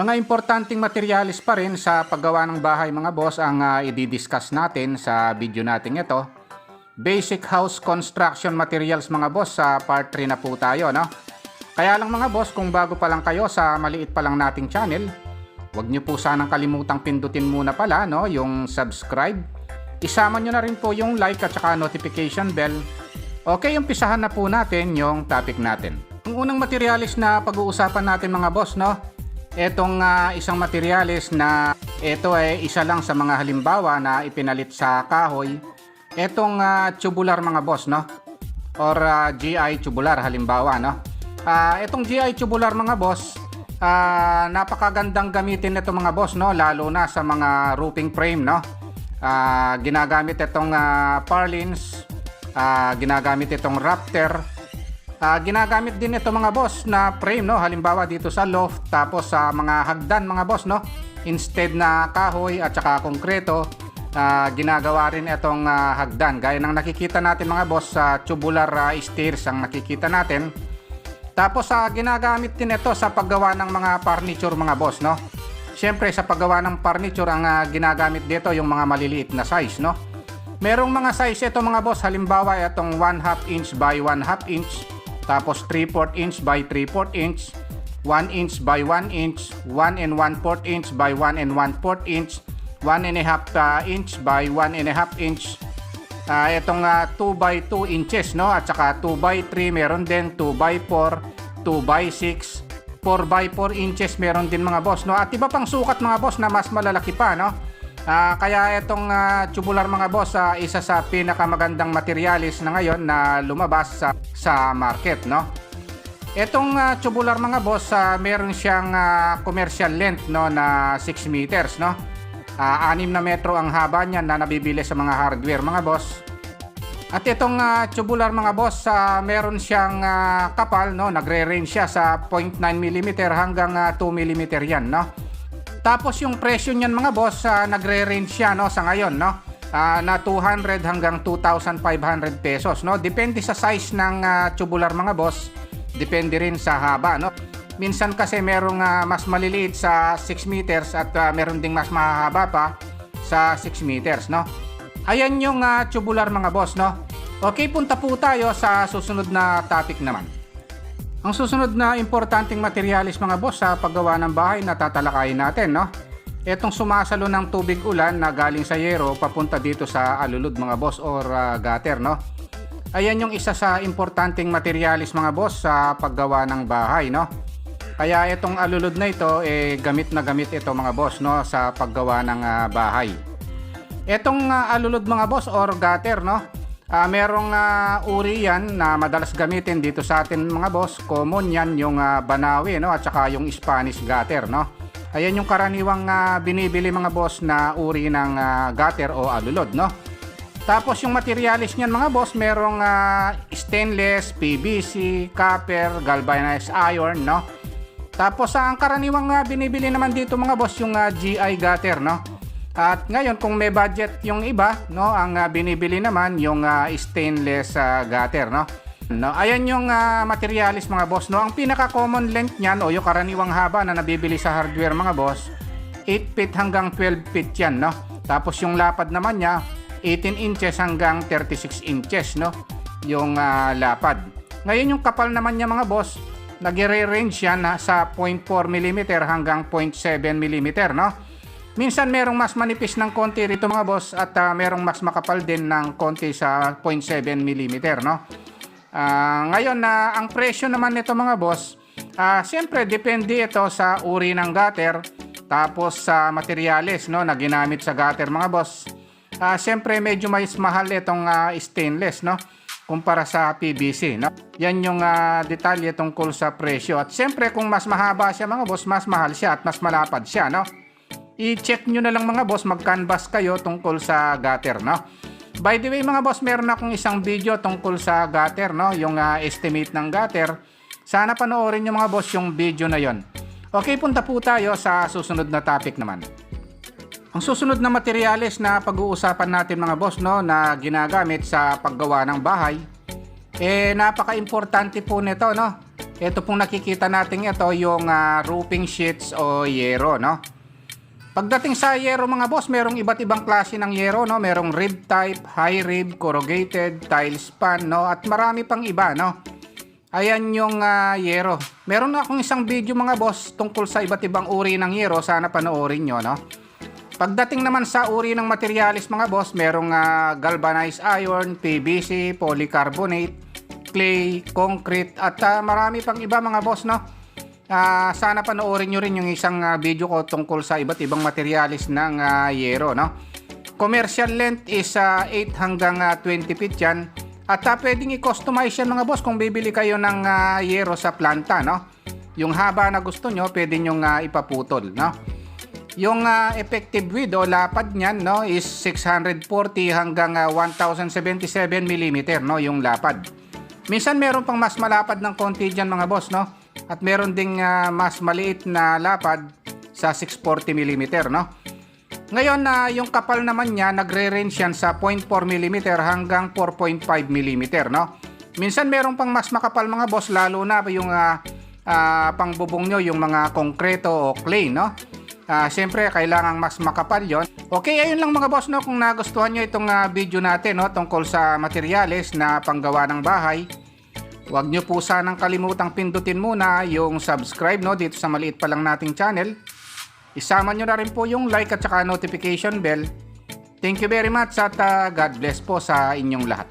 Mga importanteng materyales pa rin sa paggawa ng bahay mga boss ang i-discuss natin sa video natin ito. Basic house construction materials mga boss, sa part 3 na po tayo, no? Kaya lang mga boss, kung bago pa lang kayo sa maliit pa lang nating channel, huwag nyo po sanang kalimutang pindutin muna pala, no, yung subscribe. Isama nyo na rin po yung like at saka notification bell. Okay, umpisahan na po natin yung topic natin. Ang unang materials na pag-uusapan natin mga boss, no, etong isang materials na ito ay isa lang sa mga halimbawa na ipinalit sa kahoy. Etong tubular mga boss, no, or GI tubular halimbawa, no. Etong GI tubular mga boss, napakagandang gamitin nito mga boss, no, lalo na sa mga roofing frame, no. Ginagamit itong purlins, ginagamit itong rafter, ginagamit din ito mga boss na frame, no, halimbawa dito sa loft, tapos sa mga hagdan mga boss, no, instead na kahoy at saka konkreto, ginagawa rin itong hagdan gaya ng nakikita natin mga boss sa tubular stairs ang nakikita natin. Tapos ginagamit din ito sa paggawa ng mga furniture mga boss, no. Siyempre sa paggawa ng furniture ang ginagamit dito yung mga maliliit na size, no. Merong mga size ito mga boss, halimbawa itong 1/2 inch by 1/2 inch, tapos 3/4 inch by 3/4 inch, 1 inch by 1 inch, 1 and 1/4 inch by 1 and 1/4 inch, 1.5 inch by 1.5 inch. Itong 2 by 2 inches, no, at saka 2 by 3 meron din, 2 by 4, 2 by 6, 4 by 4 inches meron din mga boss, no, at iba pang sukat mga boss na mas malalaki pa, no. Kaya itong tubular mga boss, isa sa pinakamagandang materialis na ngayon na lumabas sa market, no. Itong tubular mga boss, meron siyang commercial length, no, na 6 meters, no. 6 na metro ang haba niya na nabibili sa mga hardware mga boss. At itong tubular mga boss, meron siyang kapal, no, nagre-range siya sa 0.9 mm hanggang 2 mm yan, no. Tapos yung presyo niyan mga boss, nagre-range siya, no, sa ngayon, no, na 200 hanggang 2,500 pesos, no. Depende sa size ng tubular mga boss, depende rin sa haba, no. Minsan kasi merong mas maliliit sa 6 meters at meron ding mas mahaba pa sa 6 meters, no. Ayan yung tubular mga boss, no. Okay, punta po tayo sa susunod na topic naman. Ang susunod na importanteng materialis mga boss sa paggawa ng bahay na tatalakayin natin, no. Etong sumasalo ng tubig ulan na galing sa yero papunta dito sa alulod mga boss or gutter, no. Ayan yung isa sa importanteng materialis mga boss sa paggawa ng bahay, no. Kaya itong alulod na ito, gamit na gamit ito mga boss, no, sa paggawa ng bahay. Itong alulod mga boss or gutter, no, merong uri yan na madalas gamitin dito sa atin mga boss. Common yan yung Banawi, no, at saka yung Spanish gutter, no. Ayan yung karaniwang binibili mga boss na uri ng gutter o alulod, no. Tapos yung materialis niyan mga boss, merong stainless, PVC, copper, galvanized iron, no. Tapos ang karaniwang binibili naman dito mga boss yung GI gutter, no. At ngayon kung may budget yung iba, no, ang binibili naman yung stainless gutter, no. Ayan yung materialis mga boss, no. Ang pinaka common length niyan o yung karaniwang haba na nabibili sa hardware mga boss, 8 feet hanggang 12 feet yan, no. Tapos yung lapad naman niya 18 inches hanggang 36 inches, no, yung lapad. Ngayon yung kapal naman niya mga boss, nagre-range yan sa 0.4 mm hanggang 0.7 mm, no. Minsan merong mas manipis ng konti rito mga boss at merong mas makapal din ng konti sa 0.7 mm, no. Ngayon ang presyo naman nito mga boss, siyempre depende ito sa uri ng gutter, tapos sa materials, no, na ginamit sa gutter mga boss. Siyempre medyo mas mahal itong stainless, no, kumpara sa PVC, no. Yan yung detalye tungkol sa presyo. At siyempre kung mas mahaba siya mga boss, mas mahal siya at mas malapad siya, no. I-check nyo na lang mga boss, mag-canvas kayo tungkol sa gutter, no. By the way mga boss, meron akong isang video tungkol sa gutter, no, yung estimate ng gutter. Sana panoorin nyo mga boss yung video na yon. Okay, punta po tayo sa susunod na topic naman. Ang susunod na materyales na pag-uusapan natin mga boss, no, na ginagamit sa paggawa ng bahay, napaka-importante po nito, no. Ito pong nakikita natin ito yung roofing sheets o yero, no? Pagdating sa yero mga boss, merong iba't ibang klase ng yero, no? Merong rib type, high rib, corrugated, tile span, no? At marami pang iba, no? Ayan yung yero. Meron na akong isang video mga boss tungkol sa iba't ibang uri ng yero. Sana panoorin nyo, no? Pagdating naman sa uri ng materialis mga boss, merong galvanized iron, PVC, polycarbonate, clay, concrete, at marami pang iba mga boss, no? Sana panoorin nyo rin yung isang video ko tungkol sa iba't ibang materialis ng yero, no? Commercial length is 8 hanggang 20 feet yan. At pwedeng i-customize yan mga boss kung bibili kayo ng yero sa planta, no? Yung haba na gusto nyo, pwede nyo ipaputol, no? Yung effective width o lapad niyan, no, is 640 hanggang 1077 mm, no, yung lapad. Minsan meron pang mas malapad ng konti dyan mga boss, no? At meron ding mas maliit na lapad sa 640 mm, no? Ngayon, yung kapal naman niya, nagre-range yan sa 0.4 mm hanggang 4.5 mm, no? Minsan meron pang mas makapal mga boss, lalo na yung pangbubong nyo, yung mga konkreto o clay, no? Siyempre, kailangan mas makapal yon. Okay, ayun lang mga boss, no? Kung nagustuhan nyo itong video natin, no, tungkol sa materyales na panggawa ng bahay, huwag nyo po sanang kalimutang pindutin muna yung subscribe, no, dito sa maliit pa lang nating channel. Isama nyo na rin po yung like at saka notification bell. Thank you very much at God bless po sa inyong lahat.